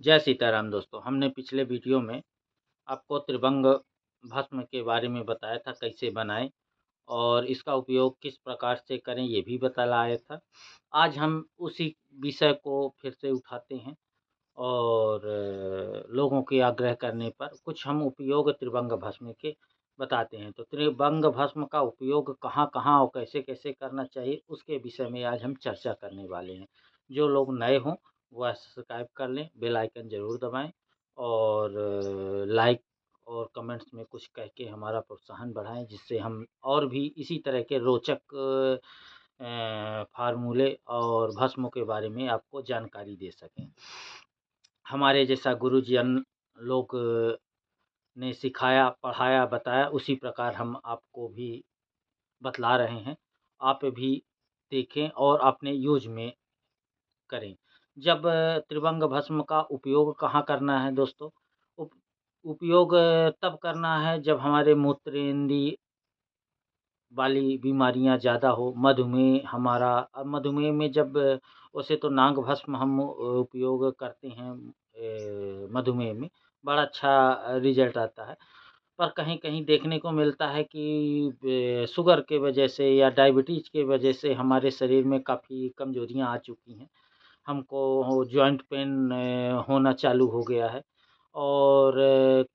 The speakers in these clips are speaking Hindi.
जय सीताराम दोस्तों। हमने पिछले वीडियो में आपको त्रिभंग भस्म के बारे में बताया था कैसे बनाएँ और इसका उपयोग किस प्रकार से करें ये भी बतलाया था। आज हम उसी विषय को फिर से उठाते हैं और लोगों के आग्रह करने पर कुछ हम उपयोग त्रिभंग भस्म के बताते हैं। तो त्रिभंग भस्म का उपयोग कहाँ-कहाँ और कैसे-कैसे करना चाहिए उसके विषय में आज हम चर्चा करने वाले हैं। जो लोग नए हों वह सब्सक्राइब कर लें, बेल आइकन ज़रूर दबाएँ और लाइक और कमेंट्स में कुछ कह के हमारा प्रोत्साहन बढ़ाएँ, जिससे हम और भी इसी तरह के रोचक फ़ॉर्मूले और भस्मों के बारे में आपको जानकारी दे सकें। हमारे जैसा गुरुजन लोग ने सिखाया, पढ़ाया, बताया उसी प्रकार हम आपको भी बतला रहे हैं। आप भी देखें और अपने यूज़ में करें। जब त्रिभंग भस्म का उपयोग कहाँ करना है दोस्तों? उप उपयोग तब करना है जब हमारे मूत्रेंदी वाली बीमारियाँ ज़्यादा हो, मधुमेह हमारा मधुमेह में जब वैसे तो नाग भस्म हम उपयोग करते हैं मधुमेह में, बड़ा अच्छा रिज़ल्ट आता है। पर कहीं-कहीं देखने को मिलता है कि शुगर के वजह से या डायबिटीज़ के वजह से हमारे शरीर में काफ़ी कमज़ोरियाँ आ चुकी हैं। हमको जॉइंट पेन होना चालू हो गया है और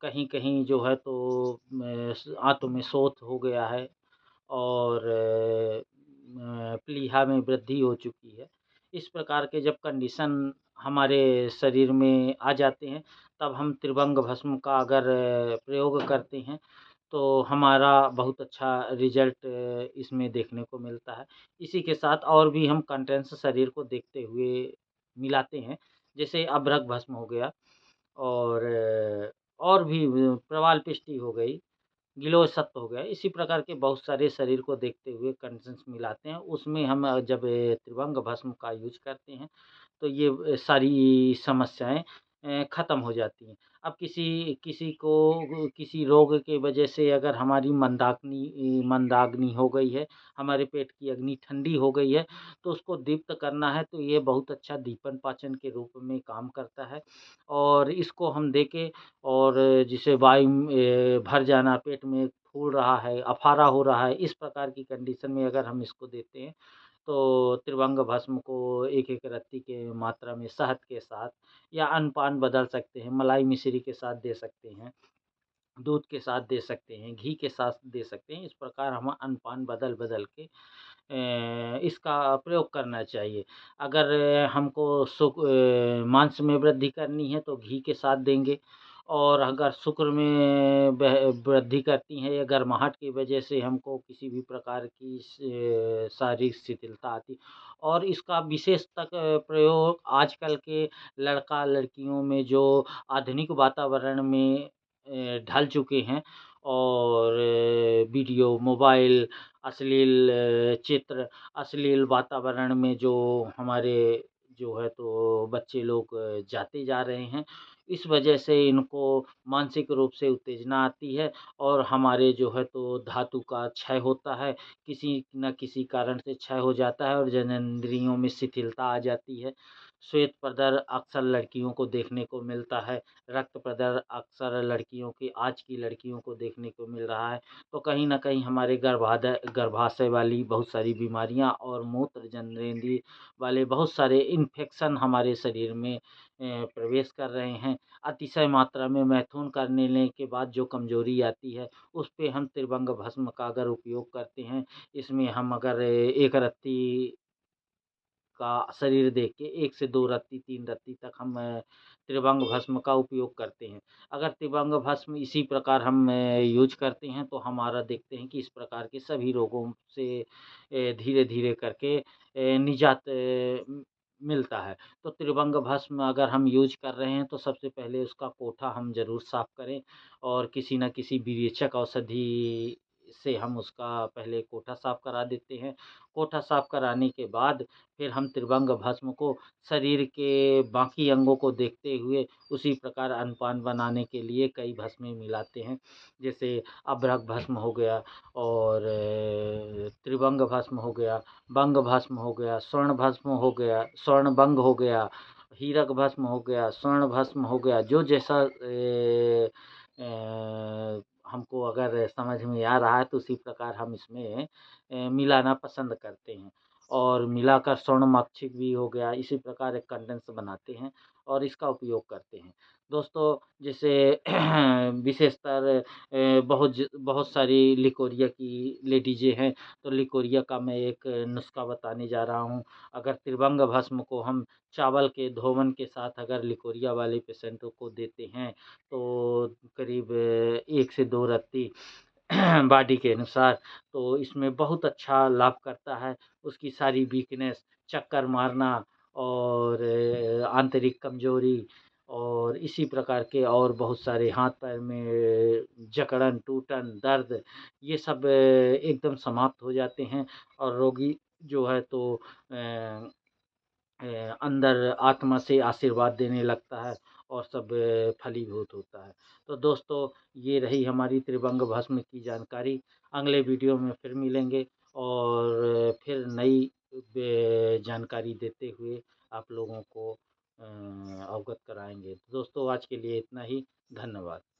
कहीं-कहीं जो है तो आँतों में शोथ हो गया है और प्लीहा में वृद्धि हो चुकी है। इस प्रकार के जब कंडीशन हमारे शरीर में आ जाते हैं, तब हम त्रिभंग भस्म का अगर प्रयोग करते हैं, तो हमारा बहुत अच्छा रिज़ल्ट इसमें देखने को मिलता है। इसी के साथ और भी हम कंटेंट्स शरीर को देखते हुए मिलाते हैं, जैसे अभ्रक भस्म हो गया और भी प्रवाल पिष्टी हो गई, गिलोय सत्व हो गया, इसी प्रकार के बहुत सारे शरीर को देखते हुए कंटेंट्स मिलाते हैं। उसमें हम जब त्रिभंग भस्म का यूज़ करते हैं, तो ये सारी समस्याएँ ख़त्म हो जाती हैं। अब किसी किसी को किसी रोग के वजह से अगर हमारी मंदाग्नि हो गई है, हमारे पेट की अग्नि ठंडी हो गई है, तो उसको दीप्त करना है, तो ये बहुत अच्छा दीपन पाचन के रूप में काम करता है और इसको हम देके और जिसे वायु भर जाना, पेट में फूल रहा है, अफारा हो रहा है, इस प्रकार की कंडीशन में अगर हम इसको देते हैं, तो त्रिभंग भस्म को एक-एक रत्ती के मात्रा में शहद के साथ या अन्न-पान बदल सकते हैं, मलाई मिश्री के साथ दे सकते हैं, दूध के साथ दे सकते हैं, घी के साथ दे सकते हैं। इस प्रकार हम अन्न-पान बदल-बदल के इसका प्रयोग करना चाहिए। अगर हमको मांस में वृद्धि करनी है तो घी के साथ देंगे और अगर शुक्र में वृद्धि करती हैं या गर्माहट की वजह से हमको किसी भी प्रकार की शारीरिक शिथिलता आती और इसका विशेष तक प्रयोग आजकल के लड़का-लड़कियों में जो आधुनिक वातावरण में ढल चुके हैं और वीडियो, मोबाइल, अश्लील चित्र, अश्लील वातावरण में जो हमारे जो है तो बच्चे लोग जाते जा रहे हैं। इस वजह से इनको मानसिक रूप से उत्तेजना आती है और हमारे जो है तो धातु का क्षय होता है, किसी न किसी कारण से क्षय हो जाता है और जननेंद्रियों में शिथिलता आ जाती है। श्वेत प्रदर अक्सर लड़कियों को देखने को मिलता है, रक्त प्रदर अक्सर लड़कियों की आज की लड़कियों को देखने को मिल रहा है। तो कहीं न कहीं हमारे गर्भाशय वाली बहुत सारी बीमारियाँ और मूत्र जननेंद्रिय वाले बहुत सारे इन्फेक्शन हमारे शरीर में प्रवेश कर रहे हैं। अतिशय मात्रा में मैथुन करने ले के बाद जो कमज़ोरी आती है, उस पे हम त्रिभंग भस्म का अगर उपयोग करते हैं, इसमें हम अगर एक रत्ती का शरीर देख के 1 से 2 रत्ती, 3 रत्ती तक हम त्रिभंग भस्म का उपयोग करते हैं। अगर त्रिभंग भस्म इसी प्रकार हम यूज़ करते हैं, तो हमारा देखते हैं कि इस प्रकार के सभी रोगों से धीरे-धीरे करके निजात मिलता है। तो त्रिभंग भस्म अगर हम यूज़ कर रहे हैं, तो सबसे पहले उसका कोठा हम ज़रूर साफ़ करें और किसी न किसी विरेचक औषधि से हम उसका पहले कोठा साफ़ करा देते हैं। कोठा साफ़ कराने के बाद फिर हम त्रिभंग भस्म को शरीर के बाकी अंगों को देखते हुए उसी प्रकार अन्न-पान बनाने के लिए कई भस्में मिलाते हैं। जैसे अभ्रक भस्म हो गया और त्रिभंग भस्म हो गया, भंग भस्म हो गया, स्वर्ण भस्म हो गया, स्वर्ण भंग हो गया, हीरक भस्म हो गया, स्वर्ण भस्म हो गया, जो जैसा हमको अगर समझ में आ रहा है तो उसी प्रकार हम इसमें मिलाना पसंद करते हैं। और मिलाकर स्वर्णमाक्षिक भी हो गया, इसी प्रकार एक कंडेंस बनाते हैं और इसका उपयोग करते हैं। दोस्तों जैसे विशेषतर बहुत सारी लिकोरिया की लेडीज़ें हैं, तो लिकोरिया का मैं एक नुस्खा बताने जा रहा हूँ। अगर त्रिभंग भस्म को हम चावल के धोवन के साथ अगर लिकोरिया वाले पेशेंटों को देते हैं, तो करीब 1 से 2 रत्ती बॉडी के अनुसार, तो इसमें बहुत अच्छा लाभ करता है। उसकी सारी वीकनेस, चक्कर मारना और आंतरिक कमज़ोरी और इसी प्रकार के और बहुत सारे हाथ-पैर में जकड़न, टूटन, दर्द, ये सब एकदम समाप्त हो जाते हैं और रोगी जो है तो अ अंदर आत्मा से आशीर्वाद देने लगता है और सब फलीभूत होता है। तो दोस्तों ये रही हमारी त्रिभंग भस्म की जानकारी। अगले वीडियो में फिर मिलेंगे और फिर नई जानकारी देते हुए आप लोगों को अवगत कराएँगे। दोस्तों आज के लिए इतना ही। धन्यवाद।